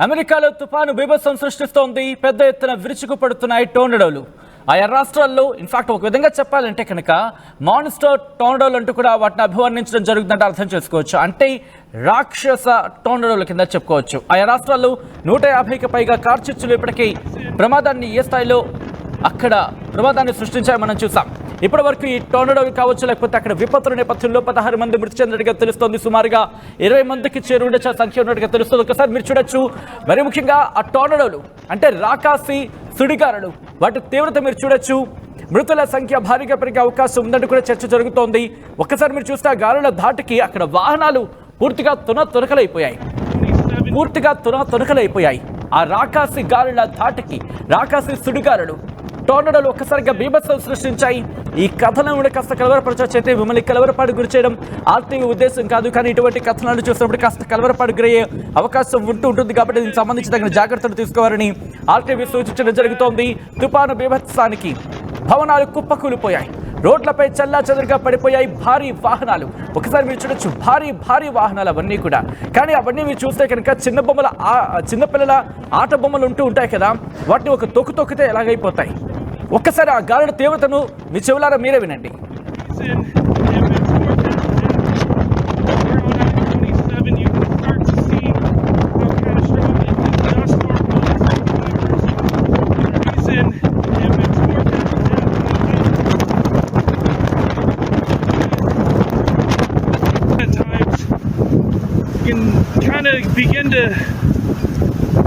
అమెరికాలో తుఫాను బీభత్సం సృష్టిస్తోంది. పెద్ద ఎత్తున విరుచుకుపడుతున్నాయి టోర్నడోలు. ఆయా రాష్ట్రాల్లో ఇన్ఫాక్ట్ ఒక విధంగా చెప్పాలంటే కనుక మాన్స్టర్ టోర్నడోలు అంటూ కూడా వాటిని అభివర్ణించడం జరుగుతుందంటే అర్థం చేసుకోవచ్చు. అంటే రాక్షస టోర్నడోల కింద చెప్పుకోవచ్చు. ఆయా రాష్ట్రాల్లో 150కి పైగా కార్చిచ్చులు ఇప్పటికీ ప్రమాదాన్ని ఏ స్థాయిలో అక్కడ ప్రమాదాన్ని సృష్టించాయని మనం చూసాం. ఇప్పటి వరకు ఈ టోర్నడోలు కావచ్చు, లేకపోతే అక్కడ విపత్తుల నేపథ్యంలో 16 మంది మృతి చెందినట్టుగా తెలుస్తోంది. సుమారుగా 20 మందికి చేరుండే సంఖ్య ఉన్నట్టుగా తెలుస్తుంది. ఒకసారి మీరు చూడొచ్చు. మరి ముఖ్యంగా ఆ టోర్నడోలు అంటే రాకాసి సుడిగాలులు, వాటి తీవ్రత మీరు చూడొచ్చు. మృతుల సంఖ్య భారీగా పెరిగే అవకాశం ఉందంటూ కూడా చర్చ జరుగుతోంది. ఒక్కసారి మీరు చూస్తే ఆ గాలుల ధాటికి అక్కడ వాహనాలు పూర్తిగా తునతునకలైపోయాయి. ఆ రాకాసి గాలుల ధాటికి, రాకాసి సుడిగాలులు, టోర్నడోలు ఒక్కసారిగా బీభత్సం సృష్టించాయి. ఈ కథనం కూడా కాస్త కలవరపరచైతే మిమ్మల్ని కలవరపాటు గురి చేయడం ఆర్టీవీ ఉద్దేశం కాదు, కానీ ఇటువంటి కథనాలు చూసినప్పుడు కాస్త కలవరపాటు గురయ్యే అవకాశం ఉంటుంది. కాబట్టి దీనికి సంబంధించి తగిన జాగ్రత్తలు తీసుకోవాలని ఆర్టీవీ సూచించడం జరుగుతోంది. తుపాను బీభత్సానికి భవనాలు కుప్పకూలిపోయాయి, రోడ్లపై చల్లాచెదురుగా పడిపోయాయి భారీ వాహనాలు. ఒకసారి మీరు చూడొచ్చు, భారీ వాహనాలు అవన్నీ కూడా. కానీ అవన్నీ మీరు చూస్తే కనుక చిన్నపిల్లల ఆట బొమ్మలు ఉంటాయి కదా, వాటిని ఒక తొక్కితే ఎలాగైపోతాయి. ఒక్కసారి ఆ గాలుల తీవ్రతను మీ చెవులారా మీరే వినండి. You can kind of begin to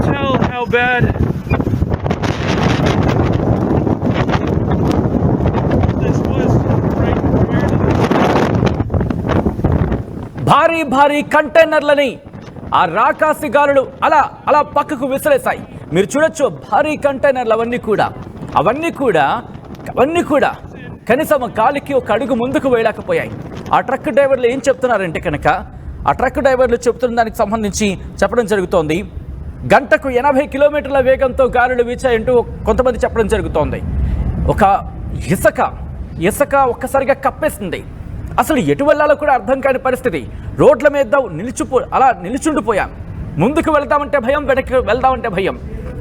tell how bad this was right compared to భారీ కంటైనర్లని ఆ రాకాసి గాలులు అలా పక్కకు విసిరేశాయి. మీరు చూడొచ్చు, భారీ కంటైనర్లు అవన్నీ కూడా కనీసం గాలికి ఒక అడుగు ముందుకు వేయలేకపోయాయి. ఆ ట్రక్ డ్రైవర్లు ఏం చెప్తున్నారంటే కనుక, ఆ ట్రక్ డ్రైవర్లు చెప్తున్న దానికి సంబంధించి చెప్పడం జరుగుతోంది. గంటకు 80 కిలోమీటర్ల వేగంతో గాలులు వీచాయంటూ కొంతమంది చెప్పడం జరుగుతోంది. ఒక ఇసుక ఒక్కసారిగా కప్పేస్తుంది. అసలు ఎటు వెళ్ళాలో కూడా అర్థం కాని పరిస్థితి. రోడ్ల మీద నిలిచుండిపోయాం. ముందుకు వెళ్దామంటే భయం, వెనక్కి వెళ్దామంటే భయం.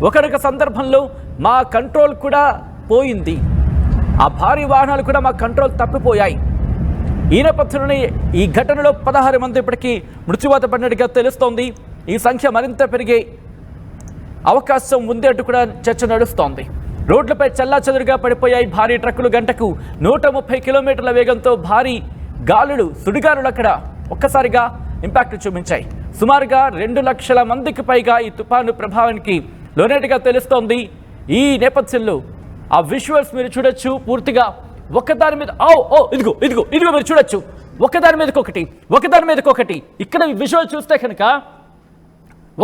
ఒకనొక సందర్భంలో మా కంట్రోల్ కూడా పోయింది. ఆ భారీ వాహనాలు కూడా మా కంట్రోల్ తప్పిపోయాయి. ఈ నేపథ్యంలోనే ఈ ఘటనలో 16 మంది ఇప్పటికీ మృత్యువాత పడినట్టుగా తెలుస్తోంది. ఈ సంఖ్య మరింత పెరిగే అవకాశం ఉంది అంటూ కూడా చర్చ నడుస్తోంది. రోడ్లపై చల్లాచెదురుగా పడిపోయాయి భారీ ట్రక్కులు. గంటకు 130 కిలోమీటర్ల వేగంతో భారీ సుడిగాలులు అక్కడ ఒక్కసారిగా ఇంపాక్ట్ చూపించాయి. సుమారుగా 2 లక్షల మందికి పైగా ఈ తుఫాను ప్రభావానికి లోనేట్టుగా తెలుస్తోంది. ఈ నేపథ్యంలో ఆ విజువల్స్ మీరు చూడొచ్చు. పూర్తిగా ఒకదాని మీద ఇదిగో మీరు చూడొచ్చు, ఒకదాని మీదకి ఒకటి. ఇక్కడ విజువల్ చూస్తే కనుక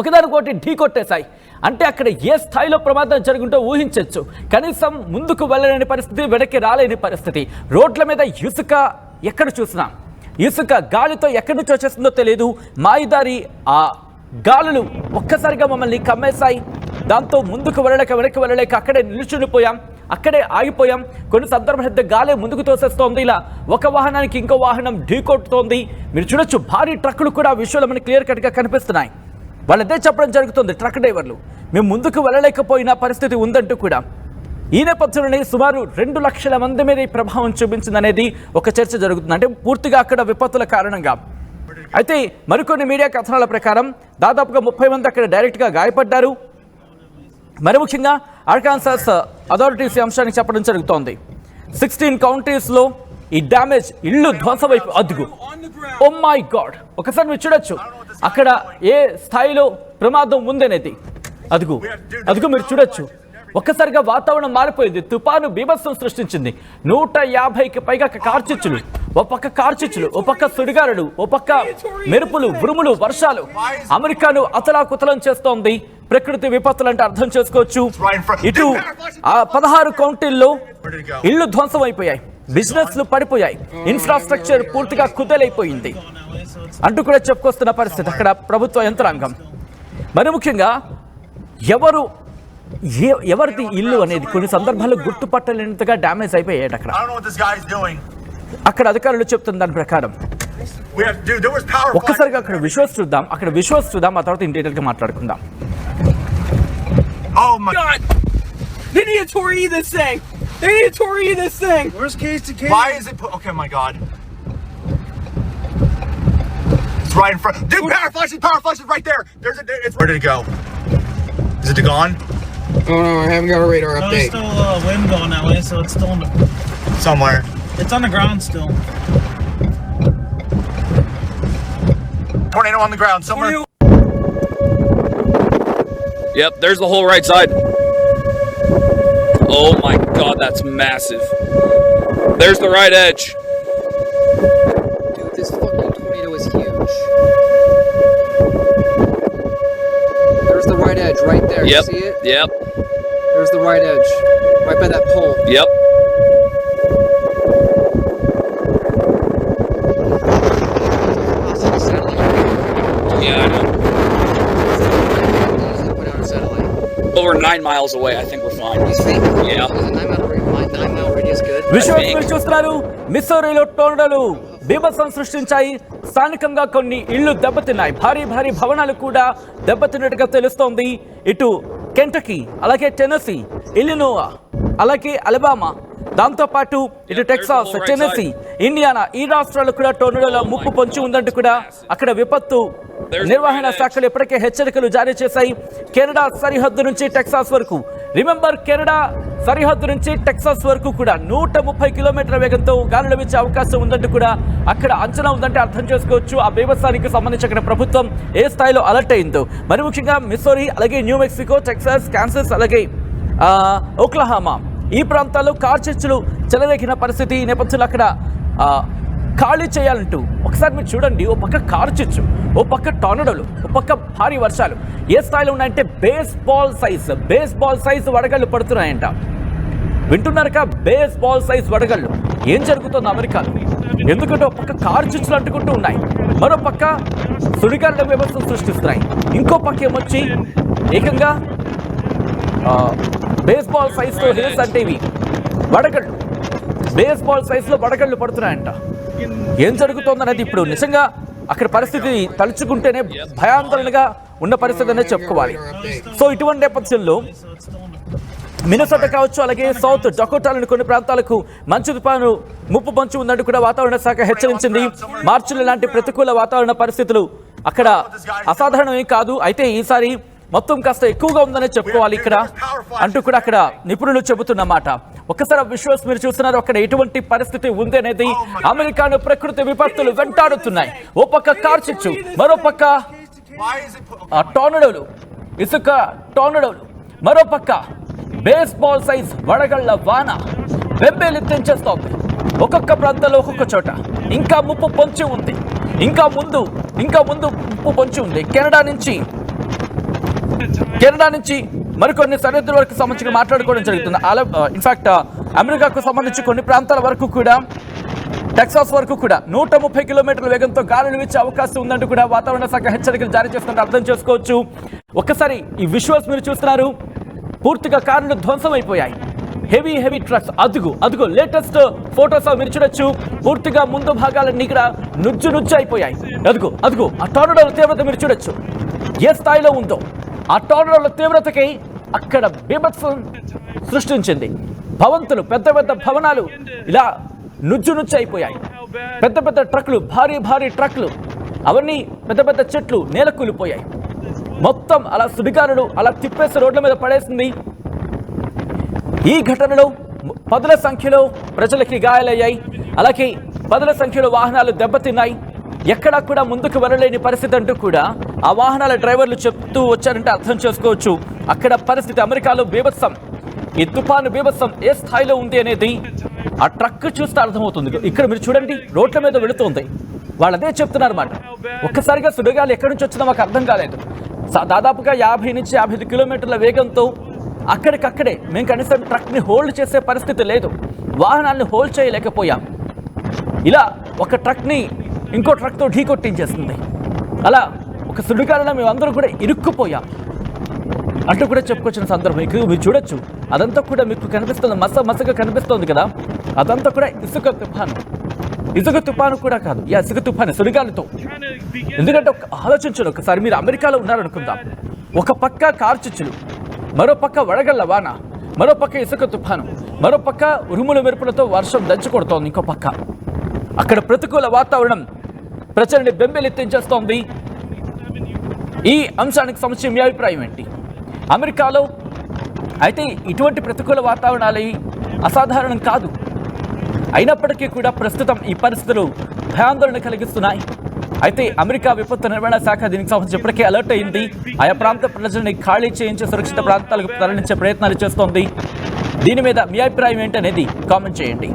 ఒకదానికొకటి ఢీ కొట్టేశాయి. అంటే అక్కడ ఏ స్థాయిలో ప్రమాదం జరుగుంటో ఊహించవచ్చు. కనీసం ముందుకు వెళ్ళలేని పరిస్థితి, వెనక్కి రాలేని పరిస్థితి. రోడ్ల మీద ఎక్కడ చూసినా ఇసుక గాలితో ఎక్కడి నుంచి వచ్చేస్తుందో తెలియదు. మాయిదారి ఆ గాలులు ఒక్కసారిగా మమ్మల్ని కమ్మేశాయి. దాంతో ముందుకు వెనక్కి వెళ్ళలేక అక్కడే నిల్చుండిపోయాం, అక్కడే ఆగిపోయాం. కొన్ని సందర్భాల్లో గాలే ముందుకు తోసేస్తోంది. ఇలా ఒక వాహనానికి ఇంకో వాహనం ఢీకొట్టుతోంది. మీరు చూడొచ్చు, భారీ ట్రక్కులు కూడా విషయాలు మనకి క్లియర్ కట్గా కనిపిస్తున్నాయి. వాళ్ళదే చెప్పడం జరుగుతుంది ట్రక్ డ్రైవర్లు, మేము ముందుకు వెళ్ళలేకపోయిన పరిస్థితి ఉందంటూ కూడా. ఈ నేపథ్యంలోనే సుమారు 2 లక్షల మంది మీద ఈ ప్రభావం చూపించిందనేది ఒక చర్చ జరుగుతుంది. అంటే పూర్తిగా అక్కడ విపత్తుల కారణంగా. అయితే మరికొన్ని మీడియా కథనాల ప్రకారం దాదాపుగా 30 మంది అక్కడ డైరెక్ట్గా గాయపడ్డారు. మరి ముఖ్యంగా ఆర్కాన్సాస్ అథారిటీస్ ఈ అంశానికి చెప్పడం జరుగుతోంది. 16 కౌంటీస్లో ఈ డ్యామేజ్, ఇళ్ళు ధ్వంసమైపోయి అదుగు. ఓ మై గాడ్, ఒకసారి మీరు చూడొచ్చు అక్కడ ఏ స్థాయిలో ప్రమాదం ఉందనేది. అదుగు మీరు చూడొచ్చు. ఒక్కసారిగా వాతావరణం మారిపోయింది. తుపాను బీభత్సం సృష్టించింది. 150కి పైగా కార్చిచ్చులు, ఓ పక్క సుడిగాలులు, ఓ పక్క మెరుపులు, ఉరుములు, వర్షాలు. అమెరికాను అతలాకుతలం చేస్తోంది ప్రకృతి విపత్తులు అంటే అర్థం చేసుకోవచ్చు. ఇటు ఆ 16 కౌంటీల్లో ఇళ్లు ధ్వంసం అయిపోయాయి, బిజినెస్లు పడిపోయాయి, ఇన్ఫ్రాస్ట్రక్చర్ పూర్తిగా కుదేలైపోయింది అంటూ కూడా చెప్పుకొస్తున్న పరిస్థితి అక్కడ ప్రభుత్వ యంత్రాంగం. మరి ముఖ్యంగా ఎవరిది ఇల్లు అనేది కొన్ని సందర్భాల్లో గుర్తుపట్టలేనంతగా డ్యామేజ్ అయిపోయాయి. అక్కడ అధికారులు చెప్తున్న దాని ప్రకారం ఒక్కసారిగా అక్కడ విజువల్స్ చూద్దాం, ఆ తర్వాత ఇన్ డీటెయిల్గా మాట్లాడుకుందాం. Oh my God! They need to Torii this thing! They need to Torii this thing! Where's case to case? Why is it put? Okay, my God. It's right in front. Dude, power flashes right there. It's where did it go? Is it gone? Oh no, I haven't got a radar There's update. still wind going that way, so it's still on the, Somewhere. it's on the ground still. Tornado on the ground somewhere. Yep, there's the whole right side. Oh my God, that's massive. There's the right edge. Dude, this fucking tornado is huge. There's the right edge right there. Yep, You see it? yep, There's the right edge. Right by that pole. yep. Yeah, I know. Put out a satellite. Over 9 miles away, I think we're fine. You think? Yeah. Is a 9-mile radius good? విశ్వాసం మీరు చూస్తున్నారు మిస్సౌరీలో టోర్నడోలు బీభత్సం సృష్టించాయి. స్థానికంగా కొన్ని ఇళ్లు దెబ్బతిన్నాయి. భారీ భారీ భవనాలు కూడా దెబ్బతిన్నట్టుగా తెలుస్తోంది. ఇటు కెంటకీ, అలాగే టెనసీ, ఇలినోవా, అలాగే అలబామా, దాంతోపాటు ఇటు టెక్సాస్, టెనసీ, ఇండియానా ఈ రాష్ట్రాలు కూడా టోర్నడోల ముప్పు పొంచి ఉందంటూ కూడా అక్కడ విపత్తు నిర్వహణ శాఖలు ఇప్పటికే హెచ్చరికలు జారీ చేశాయి. కెనడా సరిహద్దు నుంచి టెక్సాస్ వరకు, రిమెంబర్ కెనడా సరిహద్దు నుంచి టెక్సాస్ వరకు కూడా 130 కిలోమీటర్ల వేగంతో గాలులు వీచే అవకాశం ఉందంటూ కూడా అక్కడ అంచనా ఉందంటే అర్థం చేసుకోవచ్చు ఆ బీభత్సానికి సంబంధించి అక్కడ ప్రభుత్వం ఏ స్థాయిలో అలర్ట్ అయిందో. మరి ముఖ్యంగా మిస్సౌరీ, అలాగే న్యూ మెక్సికో, టెక్సాస్, కాన్సస్, అలాగే ఓక్లహామా ఈ ప్రాంతాల్లో కార్చిచ్చులు చెలరేగిన పరిస్థితి. ఈ నేపథ్యంలో అక్కడ ఖాళీ చేయాలంటూ ఒకసారి మీరు చూడండి. ఓ పక్క కార్చిచ్చు, ఓ పక్క టోర్నడోలు, ఓ పక్క భారీ వర్షాలు ఏ స్థాయిలో ఉన్నాయంటే బేస్ బాల్ సైజ్ వడగళ్ళు పడుతున్నాయంట. వింటున్నారుగా, బేస్ బాల్ సైజ్ వడగళ్ళు. ఏం జరుగుతుంది అమెరికాలో? ఎందుకంటే ఒక పక్క కార్చిచ్చులు అంటుకుంటూ ఉన్నాయి, మరో పక్క సుడిగాలుల వ్యవస్థను సృష్టిస్తున్నాయి, ఇంకో పక్క ఏమొచ్చి ఏకంగా బేస్బాల్ సైజ్తో హిల్స్ అంటే ఇవి వడగళ్ళు, బేస్బాల్ సైజులో వడగళ్ళు పడుతున్నాయంట. ఏం జరుగుతోందనేది ఇప్పుడు నిజంగా అక్కడ పరిస్థితి తలుచుకుంటేనే భయాందోళనగా ఉన్న పరిస్థితి అనేది చెప్పుకోవాలి. సో ఇటువంటి నేపథ్యంలో మినసోటా కావచ్చు, అలాగే సౌత్ డకోటాలోని కొన్ని ప్రాంతాలకు మంచు తుఫాను ముప్పు పొంచి ఉందంటూ కూడా వాతావరణ శాఖ హెచ్చరించింది. మార్చిలో ఇలాంటి ప్రతికూల వాతావరణ పరిస్థితులు అక్కడ అసాధారణమేం కాదు, అయితే ఈసారి మొత్తం కాస్త ఎక్కువగా ఉందనే చెప్పుకోవాలి ఇక్కడ అంటూ కూడా అక్కడ నిపుణులు చెబుతున్నమాట. ఒక్కసారి విజువల్స్ మీరు చూస్తున్నారు, అక్కడ ఎటువంటి పరిస్థితి ఉంది అనేది. అమెరికాను ప్రకృతి విపత్తులు వెంటాడుతున్నాయి. ఓ పక్క కార్చిచ్చు, మరో పక్క టోర్నడోలు, ఇసుక టోర్నడోలు, మరో పక్క బేస్బాల్ సైజ్ వడగళ్ల వాన బెంబేలెత్తించేస్తోంది. ఒక్కొక్క ప్రాంతంలో ఒక్కొక్క చోట ఇంకా ముప్పు పొంచి ఉంది, ఇంకా ముందు ముప్పు పొంచి ఉంది. కెనడా నుంచి మరికొన్ని సరిహద్దుల వరకు సంబంధించి మాట్లాడుకోవడం జరుగుతుంది. ఇన్ఫాక్ట్ అమెరికాకు సంబంధించి కొన్ని ప్రాంతాల వరకు కూడా, టెక్సాస్ వరకు కూడా 130 కిలోమీటర్ల వేగంతో గాలులు వీచే అవకాశం ఉందంటూ కూడా వాతావరణ శాఖ హెచ్చరికలు జారీ చేస్తుంటే అర్థం చేసుకోవచ్చు. ఒక్కసారి ఈ విజువల్స్ మీరు చూస్తున్నారు, పూర్తిగా కార్లు ధ్వంసమైపోయాయి. హెవీ ట్రక్స్, అదుగు లేటెస్ట్ ఫోటోస్ మీరు చూడొచ్చు. పూర్తిగా ముందు భాగాలన్నీ కూడా నుజ్జు అయిపోయాయి. అదుగు ఆ టోర్నడోల తీవ్రత మీరు చూడొచ్చు ఏ స్థాయిలో ఉందో. ఆ టోర్నడోల తీవ్రతకి అక్కడ బీభత్సం సృష్టించింది. భవంతులు, పెద్ద భవనాలు ఇలా నుజ్జు అయిపోయాయి. పెద్ద ట్రక్లు, భారీ ట్రక్లు, అవన్నీ పెద్ద చెట్లు నేల కూలిపోయాయి. మొత్తం అలా సుడిగాలులు అలా తిప్పేసి రోడ్ల మీద పడేసింది. ఈ ఘటనలో పదుల సంఖ్యలో ప్రజలకి గాయాలయ్యాయి, అలాగే పదుల సంఖ్యలో వాహనాలు దెబ్బతిన్నాయి. ఎక్కడా కూడా ముందుకు వెళ్ళలేని పరిస్థితి అంటూ కూడా ఆ వాహనాల డ్రైవర్లు చెప్తూ వచ్చారంటే అర్థం చేసుకోవచ్చు. అక్కడ పరిస్థితి అమెరికాలో బీభత్సం, ఈ తుఫాను బీభత్సం ఏ స్థాయిలో ఉంది అనేది ఆ ట్రక్ చూస్తే అర్థమవుతుంది. ఇక్కడ మీరు చూడండి, రోడ్ల మీద వెళుతుంది. వాళ్ళు అదే చెప్తున్నారు అన్నమాట. ఒక్కసారిగా సుడిగాలు ఎక్కడి నుంచి వచ్చిందో మాకు అర్థం కాలేదు. దాదాపుగా 50 నుంచి 55 కిలోమీటర్ల వేగంతో అక్కడికక్కడే మేము కనీసం ట్రక్ని హోల్డ్ చేసే పరిస్థితి లేదు, వాహనాన్ని హోల్డ్ చేయలేకపోయాం. ఇలా ఒక ట్రక్ని ఇంకో ట్రక్తో ఢీకొట్టించేస్తుంది. అలా ఒక సుడిగాలిలో మేమందరూ కూడా ఇరుక్కుపోయాం అంటూ కూడా చెప్పుకొచ్చిన సందర్భం ఇక్కడ మీరు చూడొచ్చు. అదంతా కూడా మీకు కనిపిస్తుంది, మసగా కనిపిస్తుంది కదా, అదంతా కూడా ఇసుక తుఫాను కూడా కాదు, ఇసుక తుఫాను సుడిగాలితో. ఎందుకంటే ఆలోచించండి ఒకసారి, మీరు అమెరికాలో ఉన్నారనుకుందాం, ఒక పక్క కార్చిచ్చులు, మరోపక్క వడగళ్ల వాన, మరోపక్క ఇసుక తుఫాను, మరోపక్క ఉరుముల మెరుపులతో వర్షం దంచి కొడుతోంది. ఇంకో పక్క అక్కడ ప్రతికూల వాతావరణం ప్రజల్ని బెంబేలెత్తించేస్తోంది. ఈ అంశానికి సంబంధించి మీ అభిప్రాయం ఏంటి? అమెరికాలో అయితే ఇటువంటి ప్రతికూల వాతావరణాలు అసాధారణం కాదు. అయినప్పటికీ కూడా ప్రస్తుతం ఈ పరిస్థితులు భయాందోళన కలిగిస్తున్నాయి. అయితే అమెరికా విపత్తు నిర్వహణ శాఖ దీనికి సంబంధించి ఇప్పటికే అలర్ట్ అయింది. ఆయా ప్రాంత ప్రజల్ని ఖాళీ చేయించి సురక్షిత ప్రాంతాలకు తరలించే ప్రయత్నాలు చేస్తోంది. దీని మీద మీ అభిప్రాయం ఏంటనేది కామెంట్ చేయండి.